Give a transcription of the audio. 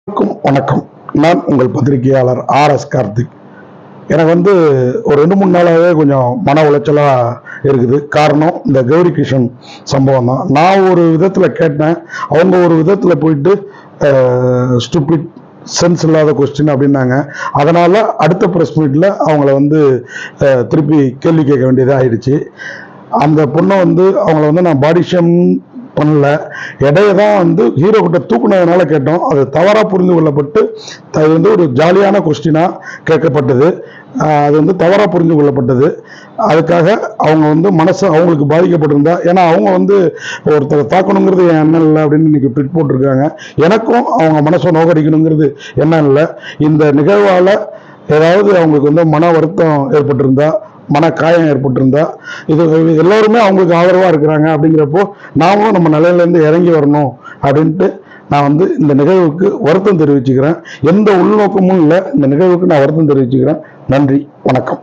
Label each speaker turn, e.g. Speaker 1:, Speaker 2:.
Speaker 1: வணக்கம். நான் உங்கள் பத்திரிகையாளர் ஆர்.எஸ். கார்த்திக். எனக்கு ஒரு 2-3 நாளாகவே கொஞ்சம் மன உளைச்சலா இருக்குது. காரணம் இந்த கௌரி கிஷன் சம்பவம் தான். நான் ஒரு விதத்துல கேட்டேன், அவங்க ஒரு விதத்துல போயிட்டு ஸ்டூபிட், சென்ஸ் இல்லாத கொஸ்டின் அப்படின்னாங்க. அதனால அடுத்த ப்ரெஸ் மீட்ல அவங்கள திருப்பி கேள்வி கேட்க வேண்டியதாக ஆயிடுச்சு. அந்த பொண்ணை அவங்கள நான் பாடி ஷேம் பண்ணல, இடையே தான் ஹீரோ கிட்ட தூக்குனதுனால கேட்டோம். அது தவறாக புரிந்து கொள்ளப்பட்டு அது ஒரு ஜாலியான கொஸ்டினா கேட்கப்பட்டது. அது தவறாக புரிந்து கொள்ளப்பட்டது. அதுக்காக அவங்க மனசு அவங்களுக்கு பாதிக்கப்பட்டிருந்தா, ஏன்னா அவங்க ஒருத்தரை தாக்கணுங்கிறது என் எண்ணம் இல்லை அப்படின்னு இன்னைக்கு ட்விட் போட்டிருக்காங்க. எனக்கும் அவங்க மனசை நோக்கடிக்கணுங்கிறது எண்ணம் இல்லை. இந்த நிகழ்வால் ஏதாவது அவங்களுக்கு மன வருத்தம் ஏற்பட்டிருந்தா, மன காயம் ஏற்பட்டிருந்தா, இது எல்லோருமே அவங்களுக்கு ஆதரவா இருக்கிறாங்க. அப்படிங்கிறப்போ நாமும் நம்ம நிலையிலேருந்து இறங்கி வரணும் அப்படின்ட்டு நான் இந்த நிகழ்வுக்கு வருத்தம் தெரிவிச்சுக்கிறேன். எந்த உள்நோக்கமும் இல்லை. இந்த நிகழ்வுக்கு நான் வருத்தம் தெரிவிச்சுக்கிறேன். நன்றி, வணக்கம்.